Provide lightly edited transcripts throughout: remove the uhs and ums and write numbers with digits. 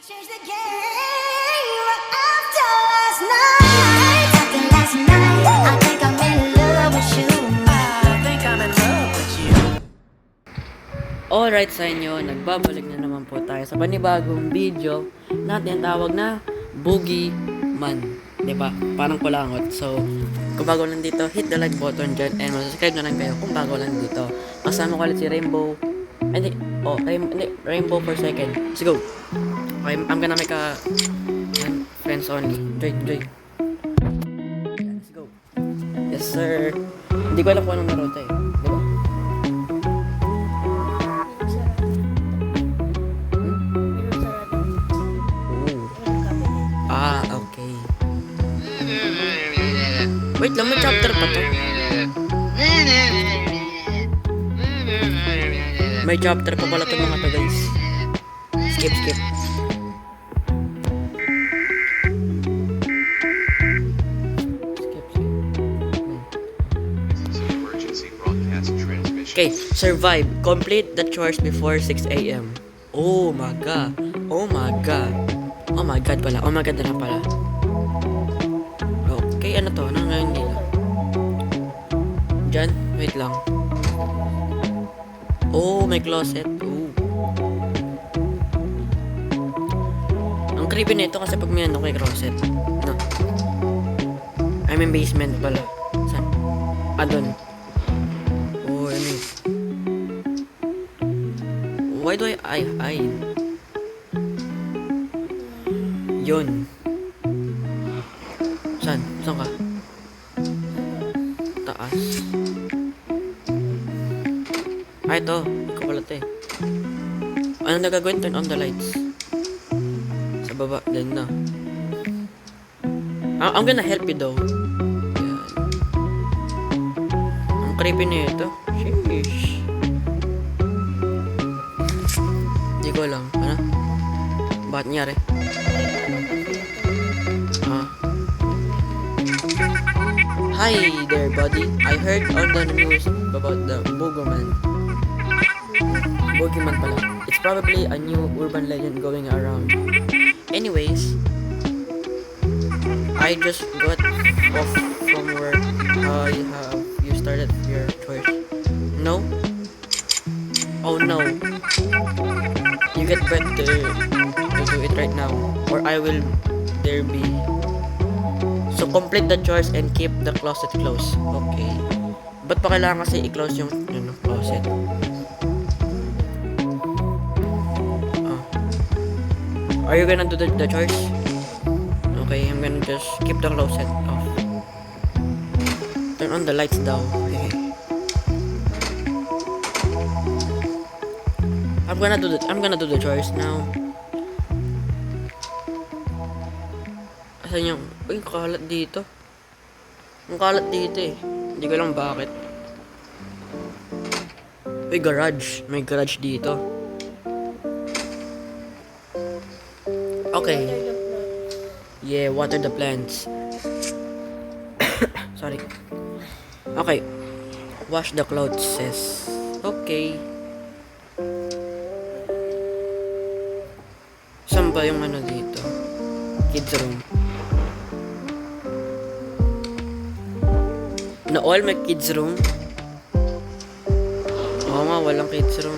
Change the game after last night. After last night, I think I'm in love with you. I think I'm in love with you. Alright sa inyo, nagbabalik na naman po tayo sa panibagong video na tinatawag na Boogie Man. Diba? Parang kulangot. So, kung bago lang dito, hit the like button dyan and subscribe na lang kayo kung bago lang dito. Kasama ko ulit si Rainbow. Rainbow per second. Let's go. Okay, I'm gonna make a friends only. Enjoy. Let's go. Yes, sir. Hindi ko alam kung anong laro ito eh. Diba? Okay. Wait lang, may chapter pa to. May chapter pa pala to mga to, guys. Skip. Emergency broadcast transmission. Okay, survive. Complete the chores before 6 a.m. Oh my god. Oh my god pala. Oh my god na pala. Okay, ano to? Ano ngayon nila? Diyan, wait lang. Oh, may closet. Oh. Ang creepy nito kasi pag may ano kay closet. No. I mean basement pala. Saan? Doon. Oh, ano yun? Why do I hide? Yun. Saan? Saan ka? Taas. Ito. Ikaw pala ito eh. Ano na gagawin? Turn on the lights. Sa baba. Then na. I'm gonna help you though. Yan. Ang creepy na ito. Sheesh. Hindi ko alam. Ano? Bakit nangyari? Hi there, buddy. I heard on the news about the Boogeyman. Boogeyman pala. It's probably a new urban legend going around. Anyways, I just got off from work. Have you started your chores? No? Oh no. You get better to do it right now, or I will there be. So, complete the chores and keep the closet closed. Okay. Ba't pa kailangan kasi i-close yung closet? Are you gonna do the chores? Okay, I'm gonna just keep the closet off. Turn on the lights daw. Okay. I'm gonna do the chores now. Asan yung... Uy, kalat dito. Ang kalat dito eh. Hindi ko alam bakit. Uy, garage. May garage dito. Okay. Yeah, water the plants. Sorry. Okay. Wash the clothes, sis. Okay. Saan ba yung ano dito? Kids room. Na all may kids room. Oo nga, walang kids room.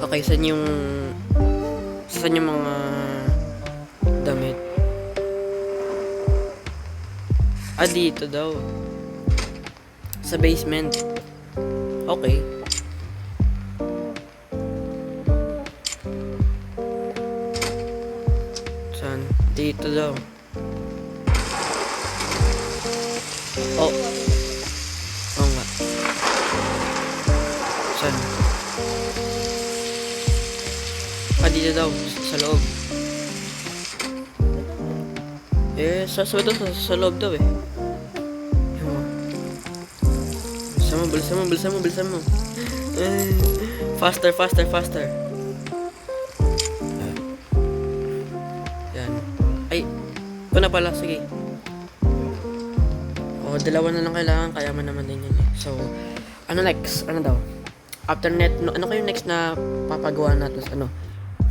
Okay, saan yung mga damit? Dito daw. Sa basement. Okay. Saan? Dito daw. Oh. Oo nga. Saan? Dito daw. Sa loob. Sa loob daw eh. Bilisan mo. Faster. Yan. Ay, ito na pala. Sige. Dalawa na lang kailangan. Kaya man naman din yan eh. So, ano next? Ano daw? after net, ano kayo next na papagawa natin,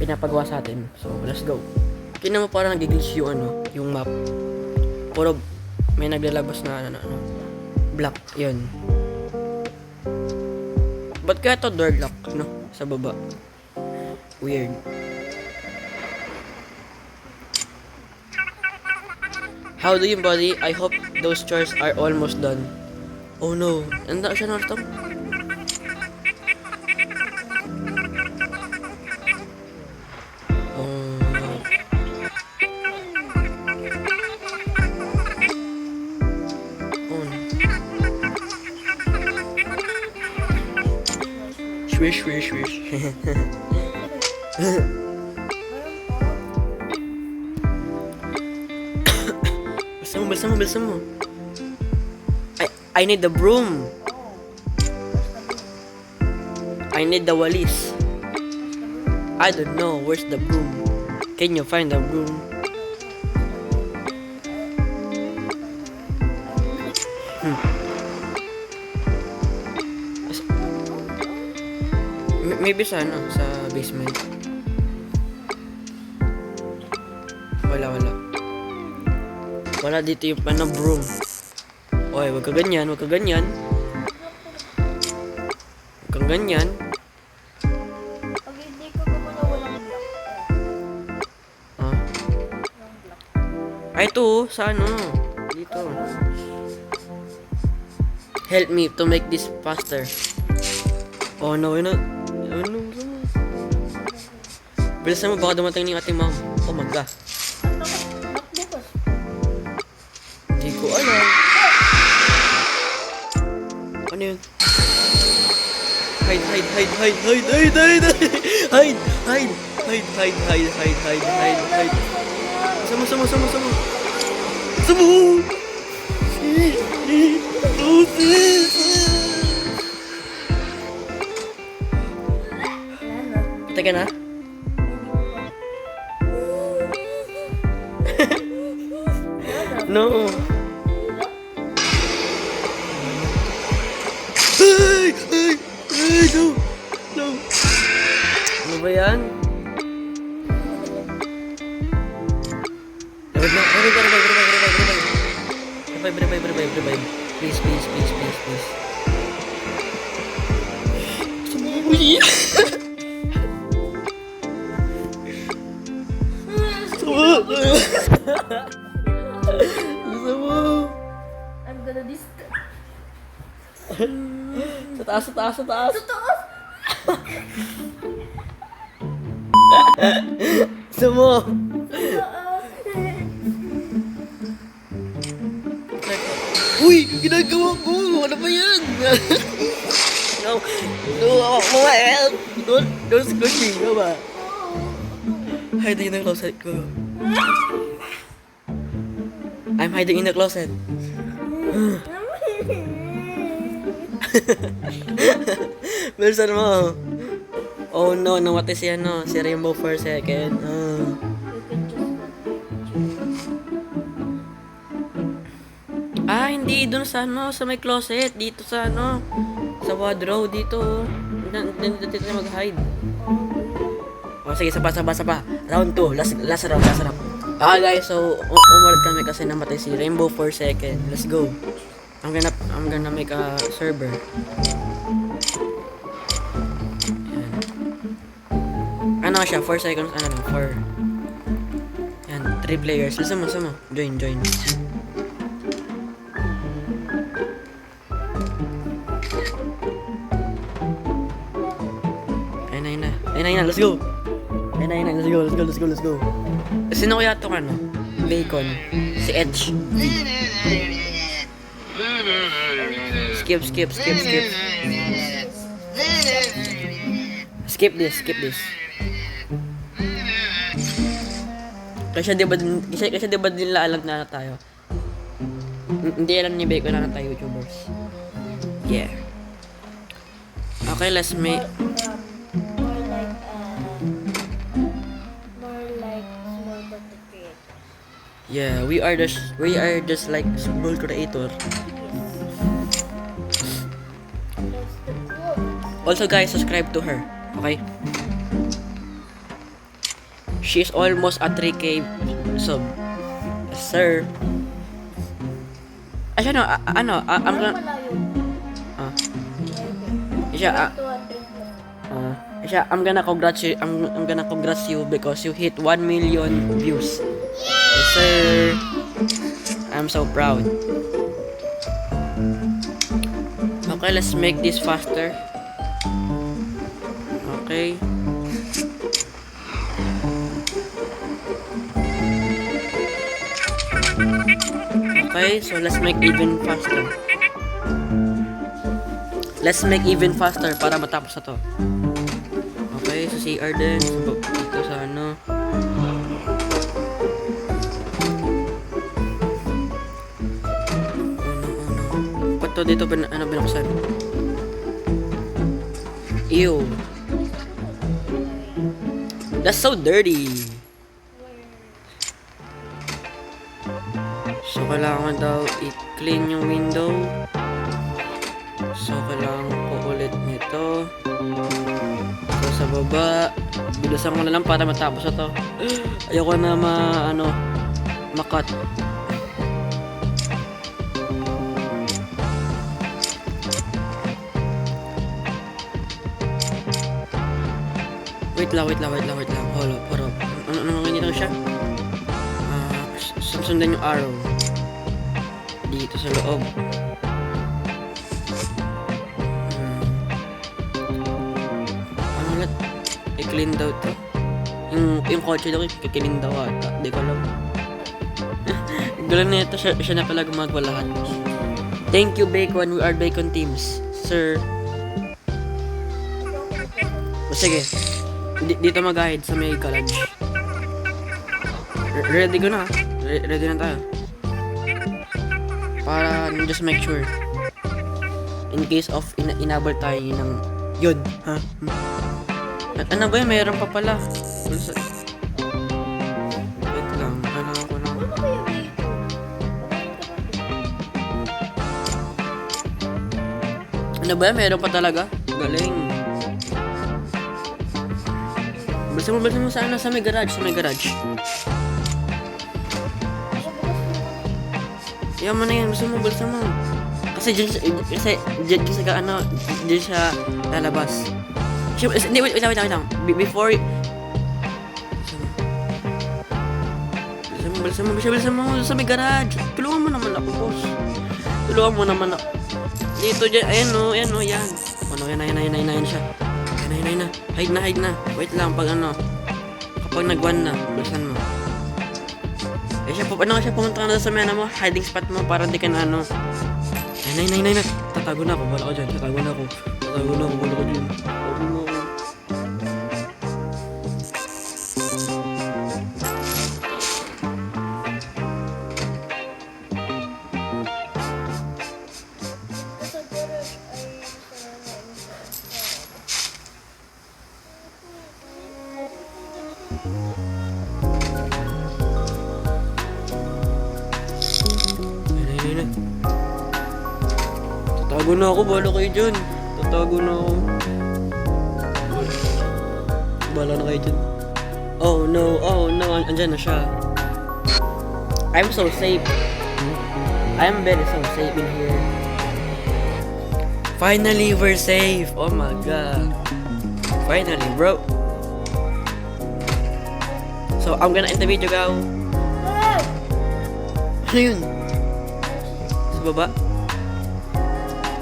pinapagawa sa atin. So, let's go. Kina mo parang nag-glitch yung map. Puro may naglalabas na black, yun. Ba't kaya to door lock, sa baba? Weird. How do you, buddy? I hope those chores are almost done. Oh no, anda siya na ito. Swish, swish, swish. Bilisan mo. I need the broom. I need the walis. I don't know, where's the broom? Can you find the broom? Maybe sa basement. Wala dito yung broom. Oy, wag ka ganyan. Wag kang ganyan. Pag hindi ko gumana, walang block. Walang block. Ay, ito, sa dito. Help me to make this faster. Oh no, bilisan mo, baka dumating yung ating mom. Oh my god. Ba't bukas? Hindi ko alam. Ano yun? Hide. Sama. Teka na. No. No. Ano ba yan? Revive. Please. Uy! I'm gonna discuss. Sa taas. Sumo. Uy! Ginagawa ko! Ano ba yan? No, mga help! Don't squish me, ba? Hiding in the closet ko. I'm hiding in the closet. Bilisan mo. Oh no, nawati si si Rainbow for a second. Hindi doon sa sa may closet, dito sa sa wardrobe dito. Dito na mag-hide. Oh, sige, sapa. Round 2, last round. Guys, so umulit kami kasi namatay si Rainbow for a second. Let's go. I'm gonna make a server. Ano siya? 4 seconds, 4. Yan, 3 players. Listen mo. Join. Ayun na, let's go. Let's go. Sino kaya ito Bacon. Si Edge. Skip. Skip this. Kasi di ba din alam na tayo? Hindi alam ni Bacon na tayo YouTubers. Yeah. Okay, let's make... More like small content creator. Yeah, we are just like small creator. That's the goal. Also guys, subscribe to her. Okay? She's almost at 3K sub. Yes, sir. Ay, ano, I'm Parang gonna... malayo. Ah, Okay. siya, Ito at 3 siya, I'm gonna congrats you because you hit 1 million views. Yes, sir. I'm so proud. Okay, let's make this faster. Okay. Okay, so let's make even faster. Let's make even faster para matapos na to. Okay, so CR din. So, dito sa ano. Ba't to dito binuksan? Ew. That's so dirty. So, kailangan daw i-clean yung window. So, kailangan ko ulit nito. So, sa baba. Bilusan ko na lang para matapos na to. Ayoko na makat. Wait lang. Hold up. Ano ganito siya? Sundan yung arrow. Dito sa loob. Ano ulit? I-clean daw to. Yung kotse daw, i-clean daw ata. Di ko alam. Gulo na ito, siya na pala gumagawa lahat. Thank you, Bacon. We are Bacon teams. Sir. Sige. Dito mag-guide sa may garage. Ready ko na. Ready na tayo. Para just make sure. In case of inabot tayo ng yun. Ha? Ano ba yun? Mayroon pa pala. Wait lang. Kailangan ko lang. Ano kaya dito? Ano ba yan? Mayroon pa talaga? Galing. Balsa mo sana sa may garage. Yan mo na yan. Balsa mo. Kasi dyan siya lalabas. Hindi, wait lang. Before... Balsa mo sa may garage. Tulungan mo naman ako, boss. Dito dyan. Ayan o, yan. Ano, yan siya. Yan na. Hide na. Wait lang, kapag nag-1 na, balsan mo. Siya pumunta ka na sa may hiding spot mo para di ka na Nay. Tatago na ako, bala ko dyan. Tatago na ako, bala ko dyan. Sa garage ay Nay. Tatago na ako, bala kayo dyan. Bala na kayo dyan. Oh no, andyan na siya. I'm so safe. I'm very so safe in here. Finally, we're safe. Oh my god. Finally, bro. So, I'm gonna end the video, go. Ano yun? Sa baba?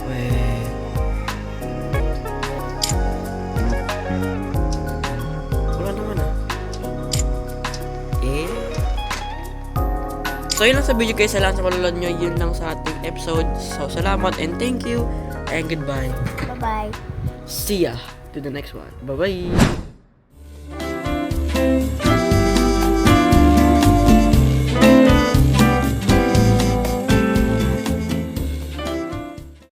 Wait. Wala naman ah. So, yun lang sa video guys. Salamat sa panonood nyo. Yun lang sa ating episode. So, salamat and thank you. And goodbye. Bye-bye. See ya to the next one. Bye-bye.